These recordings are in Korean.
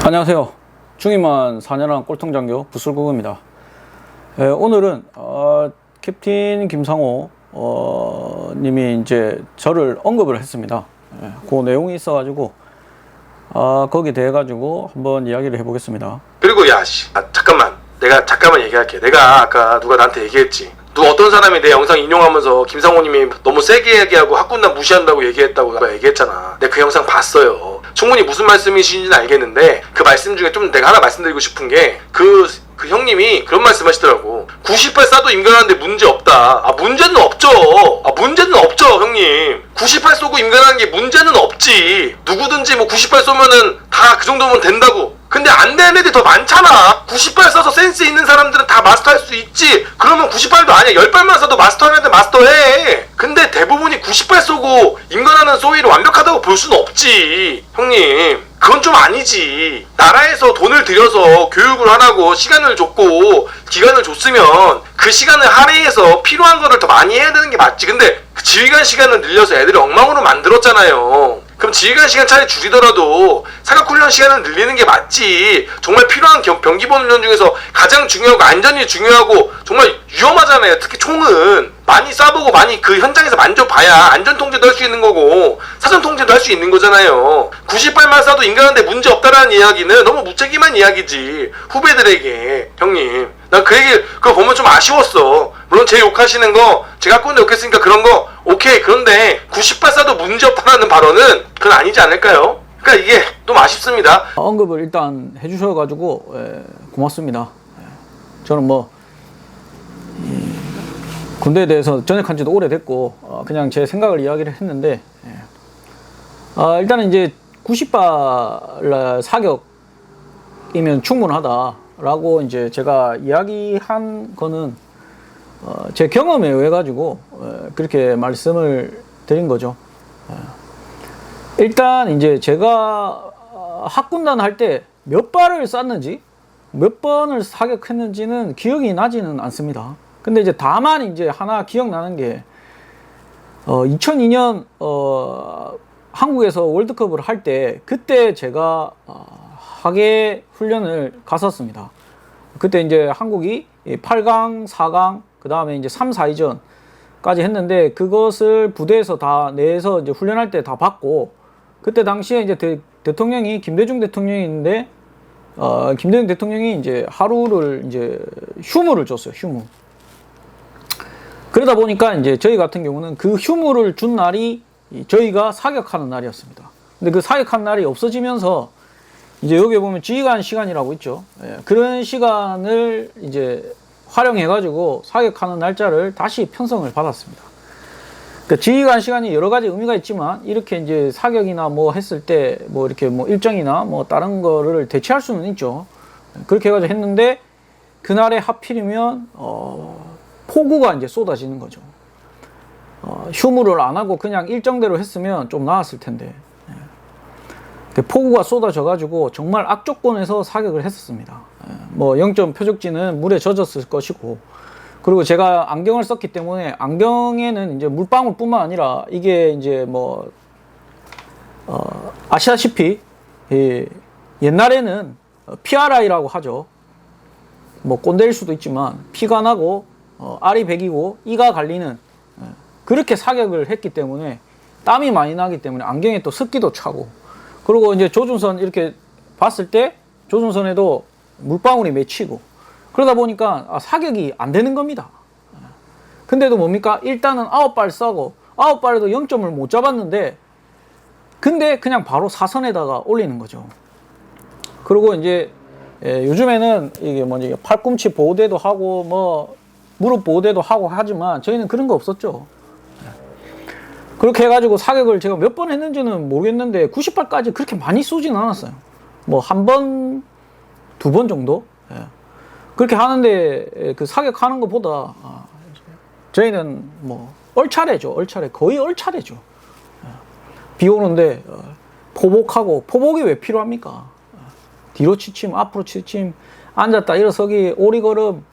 안녕하세요. 중임만 4년한 꼴통장교 부술국입니다. 오늘은 캡틴 김상호 님이 이제 저를 언급을 했습니다. 그 내용이 있어가지고 거기에 대해 가지고 한번 이야기를 해보겠습니다. 그리고 잠깐만, 내가 얘기할게. 내가 아까 누가 나한테 얘기했지. 누가 어떤 사람이 내 영상 인용하면서 김상호님이 너무 세게 얘기하고 학군단 무시한다고 얘기했다고 얘기했잖아. 내가 그 영상 봤어요. 충분히 무슨 말씀이신지는 알겠는데 그 말씀 중에 좀 내가 하나 말씀드리고 싶은 게 그 형님이 그런 말씀 하시더라고. 98 쏴도 임관하는데 문제 없다. 문제는 없죠. 문제는 없죠, 형님. 98 쏘고 임관하는 게 문제는 없지. 누구든지 98 쏘면은 다 그 정도면 된다고. 근데 안 되는 애들이 더 많잖아. 98 써서 센스 있는 사람들은 다 마스터할 수 있지. 그러면 98도 아니야. 10발만 써도 마스터하는 애들 마스터해. 근데 대부분이 98 쏘고 임관하는 소위를 완벽하다고 볼 수는 없지, 형님. 그건 좀 아니지. 나라에서 돈을 들여서 교육을 하라고 시간을 줬고 기간을 줬으면 그 시간을 할애해서 필요한 거를 더 많이 해야 되는 게 맞지. 근데 그 지휘관 시간을 늘려서 애들을 엉망으로 만들었잖아요. 그럼 지휘관 시간 차라리 줄이더라도 사격훈련 시간을 늘리는 게 맞지. 정말 필요한 병기본 훈련 중에서 가장 중요하고 안전이 중요하고 정말 위험하잖아요. 특히 총은 많이 쏴보고 많이 그 현장에서 만져봐야 안전통제도 할 수 있는 거고 사전통제도 할 수 있는 거잖아요. 98만 쏴도 인간한테 문제 없다라는 이야기는 너무 무책임한 이야기지. 후배들에게. 형님, 난 그 얘기 그거 보면 좀 아쉬웠어. 물론 제 욕하시는 거 제가 학군데 욕했으니까 그런 거 오케이. 그런데 98 쏴도 문제 없다라는 발언은 그건 아니지 않을까요? 그러니까 이게 좀 아쉽습니다. 언급을 일단 해주셔가지고 고맙습니다. 저는 군대에 대해서 전역한 지도 오래됐고 그냥 제 생각을 이야기를 했는데 일단은 이제 90발 사격이면 충분하다라고 이제 제가 이야기한 거는 제 경험에 의해 가지고 그렇게 말씀을 드린 거죠. 일단 이제 제가 학군단 할 때 몇 발을 쐈는지 몇 번을 사격했는지는 기억이 나지는 않습니다. 근데 이제 다만 이제 하나 기억나는 게 2002년 한국에서 월드컵을 할 때 그때 제가 하계 훈련을 갔었습니다. 그때 이제 한국이 8강, 4강, 그 다음에 이제 3, 4위전까지 했는데 그것을 부대에서 다 내에서 이제 훈련할 때 다 받고 그때 당시에 이제 대통령이 김대중 대통령인데 김대중 대통령이 이제 하루를 이제 휴무를 줬어요. 휴무. 그러다 보니까 이제 저희 같은 경우는 그 휴무를 준 날이 저희가 사격하는 날이었습니다. 근데 그 사격한 날이 없어지면서 이제 여기 보면 지휘관 시간이라고 있죠. 그런 시간을 이제 활용해가지고 사격하는 날짜를 다시 편성을 받았습니다. 그러니까 지휘관 시간이 여러 가지 의미가 있지만 이렇게 이제 사격이나 뭐 했을 때 뭐 이렇게 뭐 일정이나 뭐 다른 거를 대체할 수는 있죠. 그렇게 해가지고 했는데 그날에 하필이면 폭우가 이제 쏟아지는 거죠. 휴무를 안 하고 그냥 일정대로 했으면 좀 나았을 텐데 폭우가 쏟아져가지고 정말 악조건에서 사격을 했었습니다. 뭐 0점 표적지는 물에 젖었을 것이고 그리고 제가 안경을 썼기 때문에 안경에는 이제 물방울뿐만 아니라 이게 이제 뭐 아시다시피 옛날에는 PRI라고 하죠. 뭐 꼰대일 수도 있지만 피가 나고 알이 배기고 이가 갈리는 그렇게 사격을 했기 때문에 땀이 많이 나기 때문에 안경에 또 습기도 차고 그리고 이제 조준선 이렇게 봤을 때 조준선에도 물방울이 맺히고 그러다 보니까 사격이 안 되는 겁니다. 근데도 뭡니까? 일단은 9발 쏴고 9발에도 0점을 못 잡았는데 근데 그냥 바로 사선에다가 올리는 거죠. 그리고 이제 요즘에는 이게 뭐지 팔꿈치 보호대도 하고 뭐 무릎 보호대도 하고 하지만 저희는 그런 거 없었죠. 그렇게 해가지고 사격을 제가 몇 번 했는지는 모르겠는데 90발까지 그렇게 많이 쏘진 않았어요. 뭐 한 번, 두 번 정도? 그렇게 하는데 그 사격하는 것보다 저희는 뭐 얼차례죠. 얼차례. 거의 얼차례죠. 비 오는데 포복하고 포복이 왜 필요합니까? 뒤로 치침, 앞으로 치침, 앉았다 일어서기, 오리걸음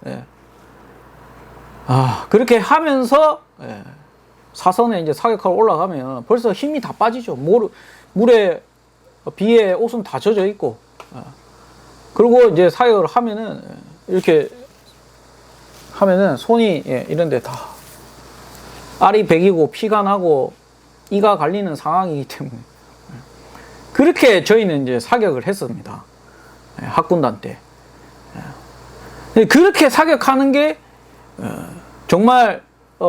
그렇게 하면서 사선에 이제 사격하러 올라가면 벌써 힘이 다 빠지죠. 물에 비에 옷은 다 젖어 있고 그리고 이제 사격을 하면은 이렇게 하면은 손이 이런데 다 알이 베기고 피가 나고 이가 갈리는 상황이기 때문에 그렇게 저희는 이제 사격을 했습니다. 학군단 때. 그렇게 사격하는 게 정말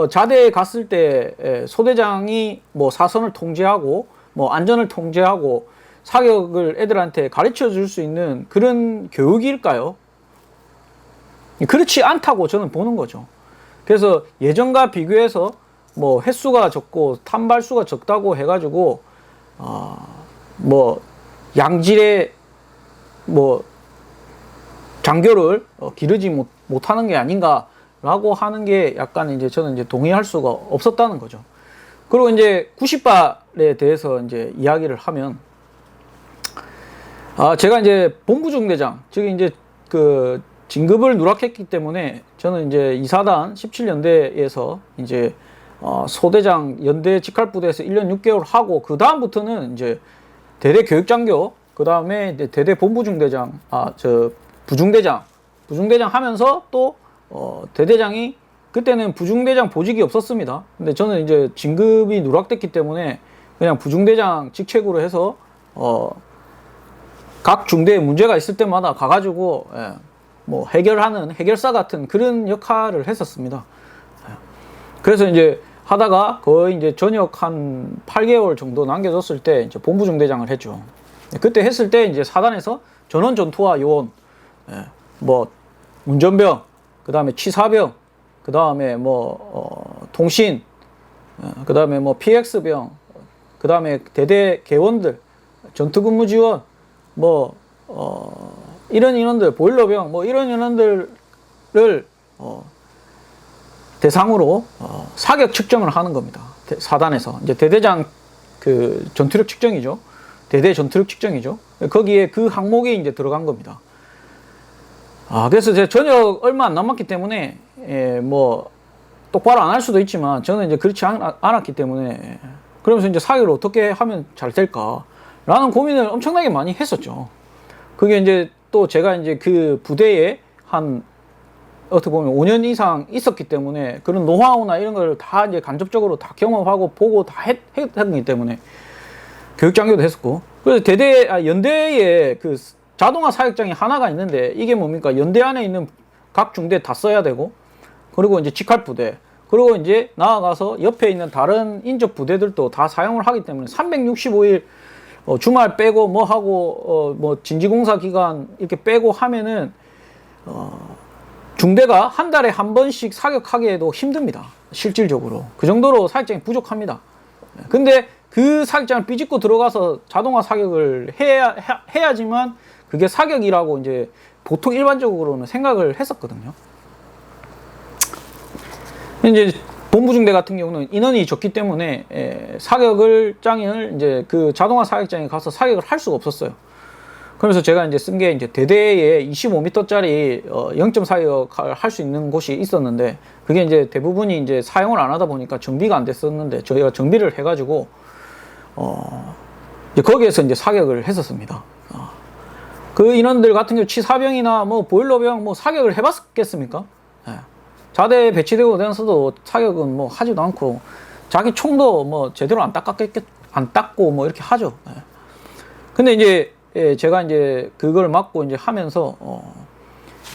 자대에 갔을 때 소대장이 뭐 사선을 통제하고 뭐 안전을 통제하고 사격을 애들한테 가르쳐 줄 수 있는 그런 교육일까요? 그렇지 않다고 저는 보는 거죠. 그래서 예전과 비교해서 뭐 횟수가 적고 탄발수가 적다고 해가지고 뭐 양질의 뭐 장교를 기르지 못하는 게 아닌가라고 하는 게 약간 이제 저는 이제 동의할 수가 없었다는 거죠. 그리고 이제 90발에 대해서 이제 이야기를 하면 제가 이제 본부중대장, 즉 이제 그 진급을 누락했기 때문에 저는 이제 이사단 17연대에서 이제 소대장 연대 직할부대에서 1년 6개월 하고 그 다음부터는 이제 대대 교육장교, 그 다음에 대대 본부중대장, 부중대장 하면서 또 대대장이 그때는 부중대장 보직이 없었습니다. 근데 저는 이제 진급이 누락됐기 때문에 그냥 부중대장 직책으로 해서 각 중대에 문제가 있을 때마다 가가지고 뭐 해결하는 해결사 같은 그런 역할을 했었습니다. 그래서 이제 하다가 거의 이제 전역 한 8개월 정도 남겨졌을 때 이제 본부중대장을 했죠. 그때 했을 때 이제 사단에서 전원 전투화 요원, 뭐 운전병, 그 다음에 취사병, 그 다음에 뭐 통신, 그 다음에 뭐 PX병, 그 다음에 대대 개원들, 전투근무 지원, 뭐 이런 인원들, 보일러병, 뭐 이런 인원들을 대상으로 사격 측정을 하는 겁니다. 사단에서 이제 대대장 그 전투력 측정이죠. 대대 전투력 측정이죠. 거기에 그 항목에 이제 들어간 겁니다. 그래서 제 전역 얼마 안 남았기 때문에 뭐 똑바로 안 할 수도 있지만 저는 이제 그렇지 않았기 때문에 그러면서 이제 사격을 어떻게 하면 잘 될까라는 고민을 엄청나게 많이 했었죠. 그게 이제 또 제가 이제 그 부대에 한 어떻게 보면 5년 이상 있었기 때문에 그런 노하우나 이런 걸 다 이제 간접적으로 다 경험하고 보고 다 했기 때문에 교육장교도 했었고, 그래서 연대에 그 자동화 사격장이 하나가 있는데 이게 뭡니까? 연대 안에 있는 각 중대 다 써야 되고, 그리고 이제 직할부대, 그리고 이제 나아가서 옆에 있는 다른 인접 부대들도 다 사용을 하기 때문에 365일 주말 빼고 뭐 하고 뭐 진지공사 기간 이렇게 빼고 하면은 중대가 한 달에 한 번씩 사격하기에도 힘듭니다. 실질적으로 그 정도로 사격장이 부족합니다. 근데 그 사격장을 삐집고 들어가서 자동화 사격을 해야지만 그게 사격이라고 이제 보통 일반적으로는 생각을 했었거든요. 이제 본부중대 같은 경우는 인원이 적기 때문에 사격장을 이제 그 자동화 사격장에 가서 사격을 할 수가 없었어요. 그래서 제가 이제 쓴 게 이제 대대에 25m짜리 0점 사격을 할 수 있는 곳이 있었는데 그게 이제 대부분이 이제 사용을 안 하다 보니까 정비가 안 됐었는데 저희가 정비를 해가지고 이제 거기에서 이제 사격을 했었습니다. 그 인원들 같은 경우 취사병이나 뭐 보일러병 뭐 사격을 해봤겠습니까? 자대에 배치되고 되면서도 사격은 뭐 하지도 않고 자기 총도 뭐 제대로 안 닦고 뭐 이렇게 하죠. 근데 이제 제가 이제 그걸 맡고 이제 하면서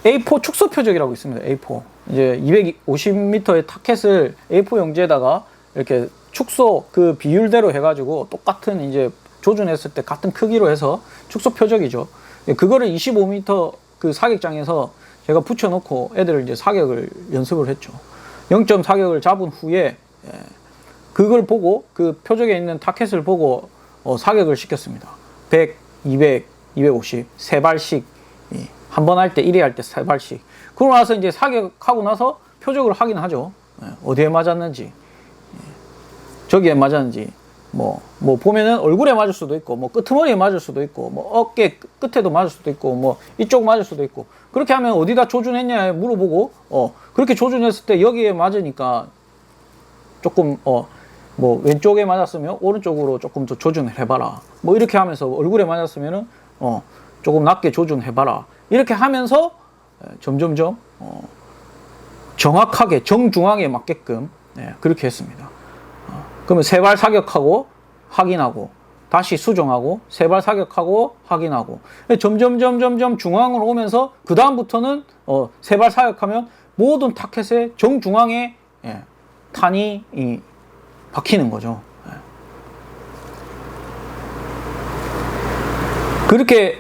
A4 축소 표적이라고 있습니다. A4 이제 250m의 타켓을 A4 용지에다가 이렇게 축소 그 비율대로 해가지고 똑같은 이제 조준했을 때 같은 크기로 해서 축소 표적이죠. 그거를 25m 그 사격장에서 제가 붙여놓고 애들을 이제 사격을 연습을 했죠. 0점 사격을 잡은 후에 그걸 보고 그 표적에 있는 타켓을 보고 사격을 시켰습니다. 100, 200, 250 3발씩 한 번 할 때 1회 할 때 3발씩. 그러고 나서 이제 사격하고 나서 표적을 확인하죠. 어디에 맞았는지, 저기에 맞았는지. 뭐 보면은 얼굴에 맞을 수도 있고, 뭐 끄트머리에 맞을 수도 있고, 뭐 어깨 끝에도 맞을 수도 있고, 뭐 이쪽 맞을 수도 있고. 그렇게 하면 어디다 조준했냐 물어보고, 그렇게 조준했을 때 여기에 맞으니까 조금 뭐 왼쪽에 맞았으면 오른쪽으로 조금 더 조준을 해봐라. 뭐 이렇게 하면서 얼굴에 맞았으면은 조금 낮게 조준해봐라. 이렇게 하면서 점점점 정확하게 정중앙에 맞게끔 그렇게 했습니다. 그러면 3발 사격하고 확인하고 다시 수정하고 3발 사격하고 확인하고 점점 중앙으로 오면서 그 다음부터는 3발 사격하면 모든 타켓의 정중앙에 탄이 박히는 거죠. 그렇게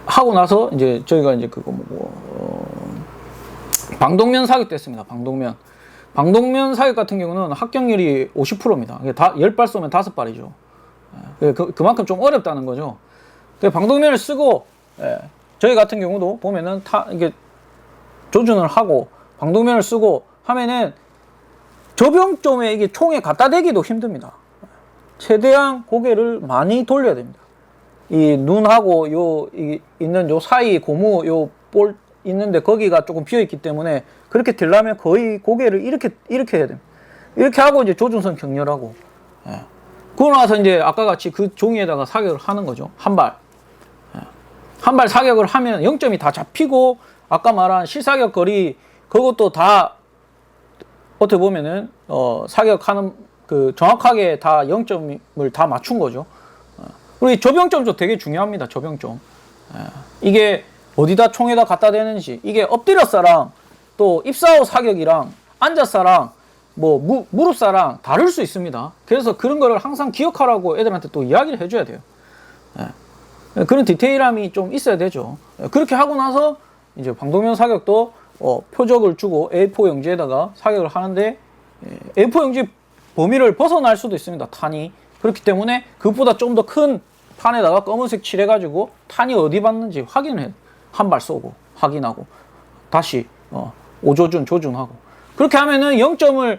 하고 나서 이제 저희가 이제 그거 방독면 사격 됐습니다. 방독면 사격 같은 경우는 합격률이 50%입니다. 10발 쏘면 5발이죠. 그만큼 좀 어렵다는 거죠. 방독면을 쓰고 저희 같은 경우도 보면은 이게 조준을 하고 방독면을 쓰고 하면은 저병점에 이게 총에 갖다 대기도 힘듭니다. 최대한 고개를 많이 돌려야 됩니다. 이 눈하고 있는 요 사이 고무 요 볼 있는데 거기가 조금 비어 있기 때문에 그렇게 들려면 거의 고개를 이렇게 해야 됩니다. 이렇게 하고 이제 조준선 격렬하고 그러고 나서 이제 아까 같이 그 종이에다가 사격을 하는 거죠. 한 발 사격을 하면 0점이 다 잡히고 아까 말한 실사격 거리 그것도 다 어떻게 보면은 사격하는 그 정확하게 다 0점을 다 맞춘 거죠. 그리고 이 저병점도 되게 중요합니다. 저병점 이게 어디다 총에다 갖다 대는지 이게 엎드렸사랑 또 입사후 사격이랑 앉았사랑 뭐 무릎사랑 다를 수 있습니다. 그래서 그런 거를 항상 기억하라고 애들한테 또 이야기를 해줘야 돼요. 그런 디테일함이 좀 있어야 되죠. 그렇게 하고 나서 이제 방독면 사격도 표적을 주고 A4 용지에다가 사격을 하는데 A4 용지 범위를 벗어날 수도 있습니다. 탄이. 그렇기 때문에 그것보다 좀 더 큰 판에다가 검은색 칠해가지고 탄이 어디 봤는지 확인을 해요. 한 발 쏘고 확인하고 다시 조준하고 그렇게 하면은 0점을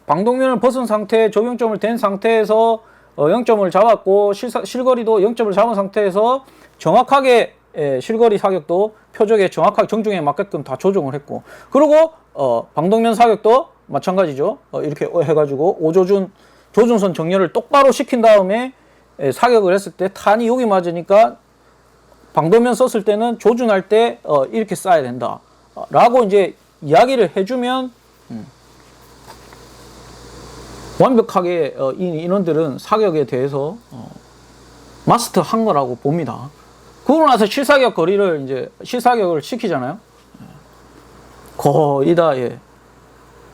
방독면을 벗은 상태, 저병점을 댄 상태에서 0점을 잡았고 실거리도 0점을 잡은 상태에서 정확하게 실거리 사격도 표적에 정확하게 정중에 맞게끔 다 조정을 했고 그리고 방독면 사격도 마찬가지죠. 이렇게 해가지고 조준선 정렬을 똑바로 시킨 다음에 사격을 했을 때 탄이 여기 맞으니까 방독면 썼을 때는 조준할 때 이렇게 쏴야 된다 라고 이제 이야기를 해주면 완벽하게 이 인원들은 사격에 대해서 마스터한 거라고 봅니다. 그러고 나서 실사격 거리를 이제 실사격을 시키잖아요. 거의 다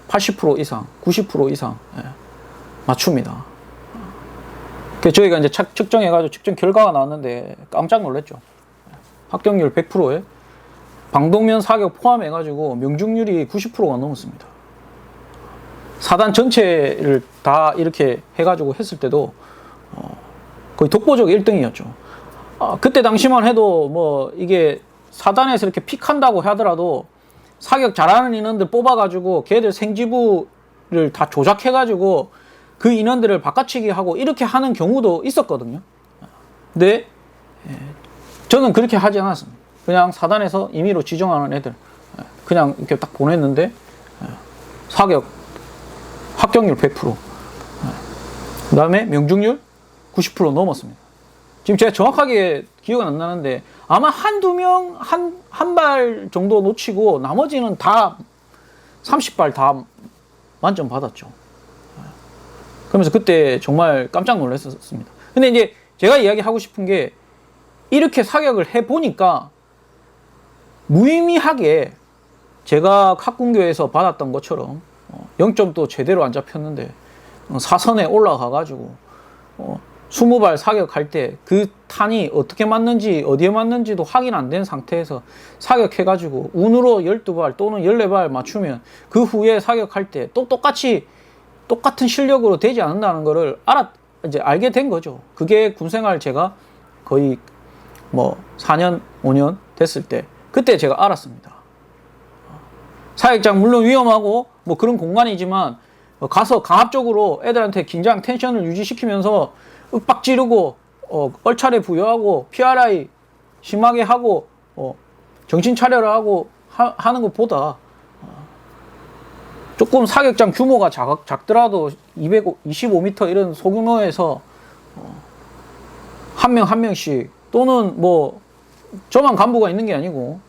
80% 이상, 90% 이상 맞춥니다. 저희가 이제 측정해가지고 측정 결과가 나왔는데 깜짝 놀랐죠. 합격률 100%에 방독면 사격 포함해가지고 명중률이 90%가 넘었습니다. 사단 전체를 다 이렇게 해가지고 했을 때도 거의 독보적 1등이었죠. 그때 당시만 해도 뭐 이게 사단에서 이렇게 픽한다고 하더라도 사격 잘하는 인원들 뽑아가지고 걔들 생지부를 다 조작해가지고 그 인원들을 바꿔치기 하고 이렇게 하는 경우도 있었거든요. 근데 저는 그렇게 하지 않았습니다. 그냥 사단에서 임의로 지정하는 애들 그냥 이렇게 딱 보냈는데 사격 합격률 100%, 그 다음에 명중률 90% 넘었습니다. 지금 제가 정확하게 기억은 안 나는데 아마 한두 명 한 발 정도 놓치고 나머지는 다 30발 다 만점 받았죠. 그러면서 그때 정말 깜짝 놀랐었습니다. 근데 이제 제가 이야기하고 싶은 게 이렇게 사격을 해보니까 무의미하게 제가 학군교에서 받았던 것처럼 0점도 제대로 안 잡혔는데 사선에 올라가가지고 20발 사격할 때 그 탄이 어떻게 맞는지 어디에 맞는지도 확인 안 된 상태에서 사격해가지고 운으로 12발 또는 14발 맞추면 그 후에 사격할 때 또 똑같은 실력으로 되지 않는다는 거를 이제 알게 된 거죠. 그게 군생활 제가 거의 뭐 4년, 5년 됐을 때 그때 제가 알았습니다. 사격장 물론 위험하고 뭐 그런 공간이지만 가서 강압적으로 애들한테 긴장 텐션을 유지시키면서 윽박 지르고 얼차례 부여하고 PRI 심하게 하고 정신 차려라 하고 하는 것보다 조금 사격장 규모가 작더라도 225m 이런 소규모에서 한 명 한 명씩 또는 뭐 저만 간부가 있는 게 아니고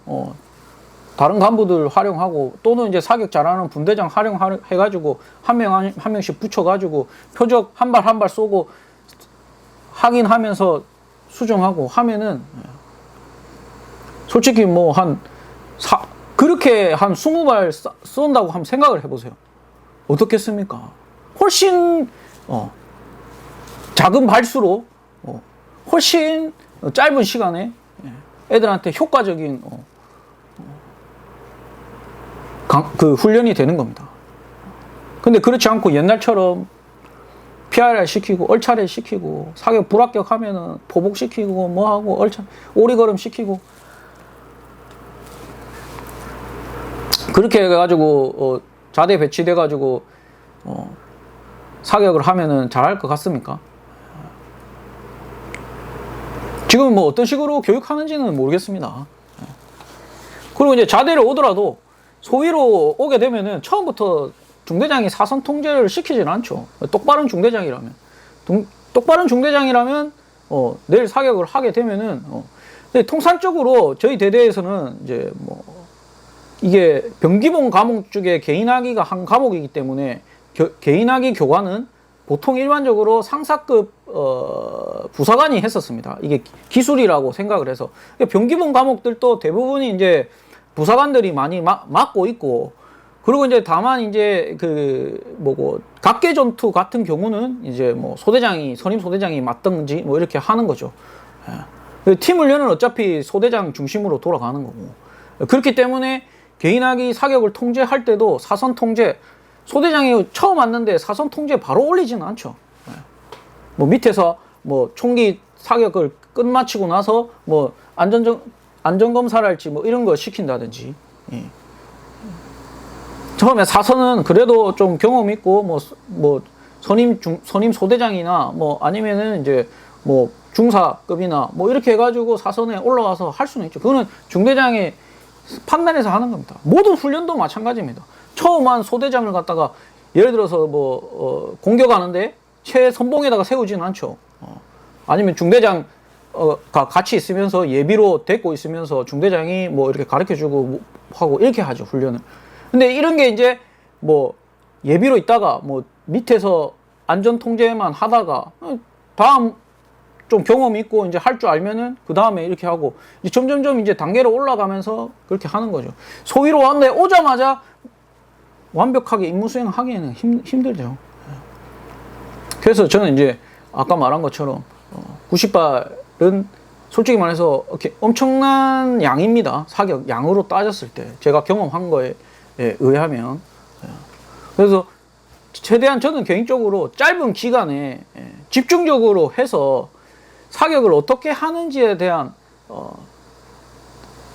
다른 간부들 활용하고 또는 이제 사격 잘하는 분대장 활용해가지고 한 명씩 붙여가지고 표적 한 발 한 발 쏘고 확인하면서 수정하고 하면은 솔직히 뭐 그렇게 한 20발 쏜다고 한번 생각을 해보세요. 어떻겠습니까? 훨씬 작은 발수로 훨씬 짧은 시간에 애들한테 효과적인 그 훈련이 되는 겁니다. 근데 그렇지 않고 옛날처럼 PRR 시키고 얼차례 시키고 사격 불합격하면은 포복시키고 뭐하고 오리걸음 시키고 그렇게 해가지고 자대 배치돼가지고 사격을 하면은 잘할 것 같습니까? 지금 뭐 어떤 식으로 교육하는지는 모르겠습니다. 그리고 이제 자대를 오더라도 소위로 오게 되면은 처음부터 중대장이 사선 통제를 시키지는 않죠. 똑바른 중대장이라면 내일 사격을 하게 되면은 근데 통상적으로 저희 대대에서는 이제 뭐 이게 병기본 과목 중에 개인학위가 한 과목이기 때문에 개인학위 교관은 보통 일반적으로 상사급 부사관이 했었습니다. 이게 기술이라고 생각을 해서 병기본 과목들도 대부분이 이제 부사관들이 많이 맡고 있고 그리고 이제 다만 이제 각계 전투 같은 경우는 이제 뭐 선임 소대장이 맡든지 뭐 이렇게 하는 거죠. 팀 훈련은 어차피 소대장 중심으로 돌아가는 거고 그렇기 때문에 개인학위 사격을 통제할 때도 사선 통제 소대장이 처음 왔는데 사선 통제 바로 올리지는 않죠. 뭐 밑에서 뭐 총기 사격을 끝마치고 나서 뭐 안전검사를 할지 뭐 이런 거 시킨다든지. 처음에 사선은 그래도 좀 경험 있고 뭐 선임 소대장이나 뭐 아니면은 이제 뭐 중사급이나 뭐 이렇게 해가지고 사선에 올라가서 할 수는 있죠. 그거는 중대장의 판단해서 하는 겁니다. 모든 훈련도 마찬가지입니다. 처음 한 소대장을 갖다가 예를 들어서 공격하는데 최선봉에다가 세우지는 않죠. 아니면 중대장 같이 있으면서 예비로 데리고 있으면서 중대장이 뭐 이렇게 가르쳐주고 하고 이렇게 하죠, 훈련을. 근데 이런 게 이제 뭐 예비로 있다가 뭐 밑에서 안전 통제만 하다가 다음 좀 경험 있고 이제 할 줄 알면은 그 다음에 이렇게 하고 이제 점점점 이제 단계로 올라가면서 그렇게 하는 거죠. 소위로 왔는데 오자마자 완벽하게 임무 수행하기에는 힘들죠. 그래서 저는 이제 아까 말한 것처럼 90발은 솔직히 말해서 이렇게 엄청난 양입니다. 사격 양으로 따졌을 때 제가 경험한 거에 의하면. 그래서 최대한 저는 개인적으로 짧은 기간에 집중적으로 해서 사격을 어떻게 하는지에 대한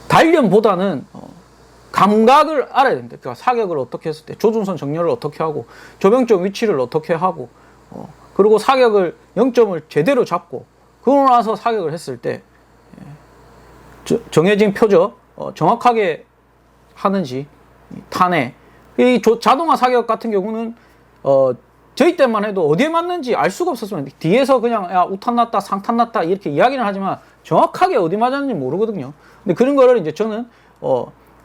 단련보다는 감각을 알아야 됩니다. 그러니까 사격을 어떻게 했을 때 조준선 정렬을 어떻게 하고 조병점 위치를 어떻게 하고 그리고 사격을 0점을 제대로 잡고 그러고 나서 사격을 했을 때 정해진 표적 정확하게 하는지 탄해 이 자동화 사격 같은 경우는 저희 때만 해도 어디에 맞는지 알 수가 없었으면 뒤에서 그냥 야 우탄 났다 상탄 났다 이렇게 이야기는 하지만 정확하게 어디 맞았는지 모르거든요. 근데 그런 거를 이제 저는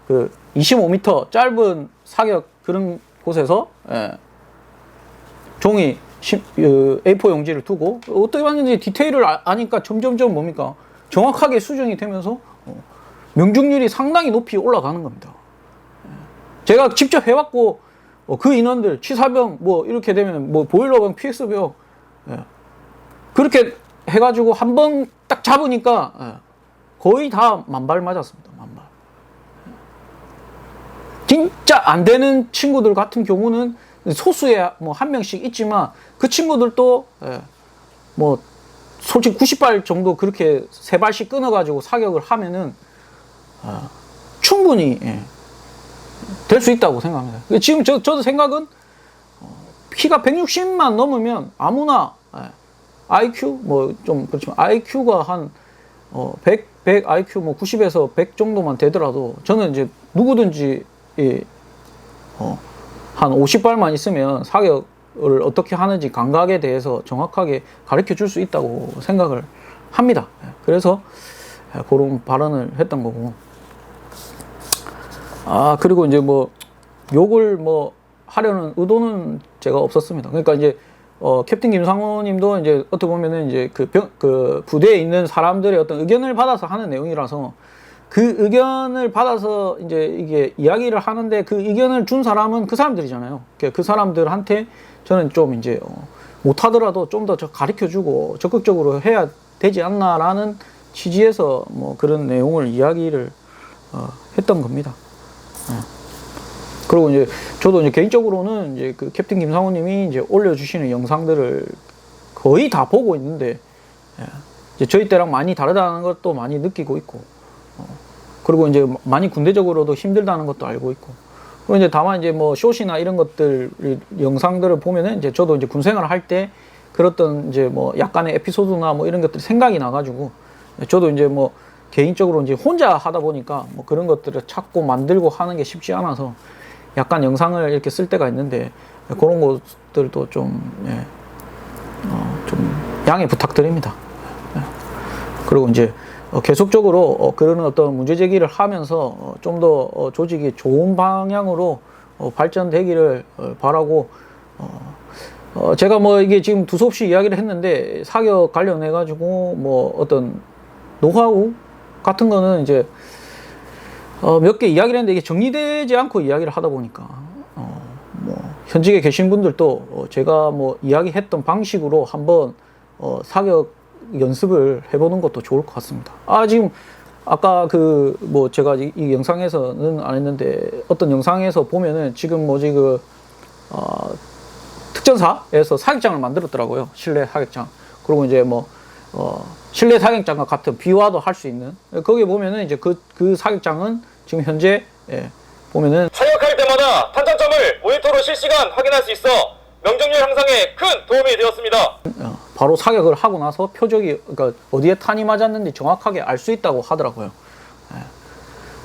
그 25m 짧은 사격 그런 곳에서 종이 A4 용지를 두고 어떻게 맞는지 디테일을 아니까 점점점 뭡니까 정확하게 수정이 되면서 명중률이 상당히 높이 올라가는 겁니다. 제가 직접 해왔고 그 인원들 취사병 뭐 이렇게 되면 뭐 보일러병 PX병 그렇게 해가지고 한 번 딱 잡으니까 거의 다 만발 맞았습니다. 만발. 진짜 안 되는 친구들 같은 경우는 소수에 뭐 한 명씩 있지만 그 친구들도 뭐 솔직히 90발 정도 그렇게 3발씩 끊어가지고 사격을 하면은 충분히 될 수 있다고 생각합니다. 지금 저도 생각은 키가 160만 넘으면 아무나 IQ 뭐 좀 그렇지만 IQ가 한 100 IQ 뭐 90에서 100 정도만 되더라도 저는 이제 누구든지 한 50발만 있으면 사격을 어떻게 하는지 감각에 대해서 정확하게 가르쳐 줄 수 있다고 생각을 합니다. 그래서 그런 발언을 했던 거고. 그리고 이제 뭐 욕을 뭐 하려는 의도는 제가 없었습니다. 그러니까 이제 캡틴 김상호님도 이제 어떻게 보면은 이제 그 부대에 있는 사람들의 어떤 의견을 받아서 하는 내용이라서, 그 의견을 받아서 이제 이게 이야기를 하는데, 그 의견을 준 사람은 그 사람들이잖아요. 그 사람들한테 저는 좀 이제 못하더라도 좀 더 가르쳐주고 적극적으로 해야 되지 않나라는 취지에서 뭐 그런 내용을 이야기를 했던 겁니다. 그리고 이제 저도 이제 개인적으로는 이제 그 캡틴 김상호님이 이제 올려주시는 영상들을 거의 다 보고 있는데, 이제 저희 때랑 많이 다르다는 것도 많이 느끼고 있고, 그리고 이제 많이 군대적으로도 힘들다는 것도 알고 있고, 그리고 이제 다만 이제 뭐 숏이나 이런 것들 영상들을 보면은 이제 저도 이제 군 생활을 할 때 그랬던 이제 뭐 약간의 에피소드나 뭐 이런 것들이 생각이 나가지고, 저도 이제 뭐 개인적으로 이제 혼자 하다 보니까 뭐 그런 것들을 찾고 만들고 하는 게 쉽지 않아서 약간 영상을 이렇게 쓸 때가 있는데, 그런 것들도 좀, 좀 양해 부탁드립니다. 그리고 이제 계속적으로 그런 어떤 문제 제기를 하면서 좀 더 조직이 좋은 방향으로 발전되기를 바라고, 제가 뭐 이게 지금 두서없이 이야기를 했는데, 사격 관련해 가지고 뭐 어떤 노하우 같은 거는 이제 몇 개 이야기를 했는데, 이게 정리되지 않고 이야기를 하다 보니까 뭐 현직에 계신 분들도 제가 뭐 이야기했던 방식으로 한번 사격 연습을 해보는 것도 좋을 것 같습니다. 지금 아까 그 뭐 제가 이 영상에서는 안 했는데, 어떤 영상에서 보면은 지금 뭐지 그 특전사에서 사격장을 만들었더라고요. 실내 사격장. 그리고 이제 뭐 실내 사격장과 같은 비화도 할 수 있는, 거기에 보면은 이제 그 사격장은 지금 현재 보면은 사격할 때마다 탄창점을 모니터로 실시간 확인할 수 있어 명중률 향상에 큰 도움이 되었습니다. 바로 사격을 하고 나서 표적이, 그러니까 어디에 탄이 맞았는지 정확하게 알 수 있다고 하더라고요.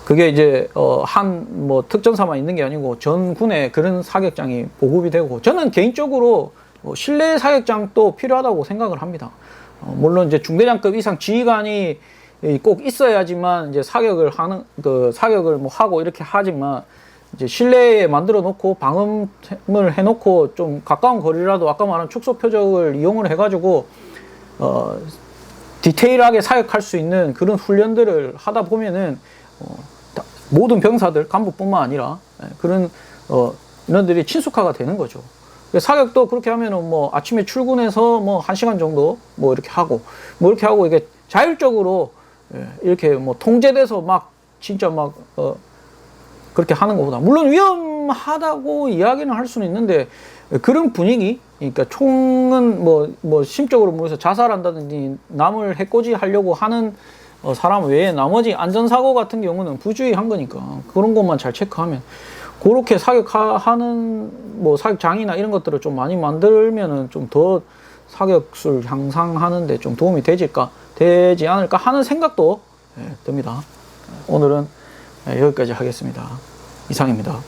그게 이제 한 뭐 특전사만 있는 게 아니고 전 군에 그런 사격장이 보급이 되고, 저는 개인적으로 실내 사격장도 필요하다고 생각을 합니다. 물론 이제 중대장급 이상 지휘관이 꼭 있어야지만 이제 사격을 뭐 하고 이렇게 하지만, 이제 실내에 만들어 놓고 방음을 해 놓고 좀 가까운 거리라도 아까 말한 축소 표적을 이용을 해 가지고 디테일하게 사격할 수 있는 그런 훈련들을 하다 보면은 모든 병사들, 간부뿐만 아니라 그런 인원들이 친숙화가 되는 거죠. 사격도 그렇게 하면은 뭐 아침에 출근해서 뭐 1시간 정도 뭐 이렇게 하고 이게 자율적으로 이렇게 뭐 통제돼서 막 진짜 막 그렇게 하는 것보다, 물론 위험하다고 이야기는 할 수는 있는데, 그런 분위기, 그러니까 총은 뭐 심적으로 모여서 자살한다든지 남을 해코지 하려고 하는 사람 외에 나머지 안전사고 같은 경우는 부주의한 거니까, 그런 것만 잘 체크하면, 그렇게 사격하는 뭐 사격장이나 이런 것들을 좀 많이 만들면은 좀 더 사격술 향상하는데 좀 도움이 되지 않을까 하는 생각도 듭니다. 오늘은 여기까지 하겠습니다. 이상입니다.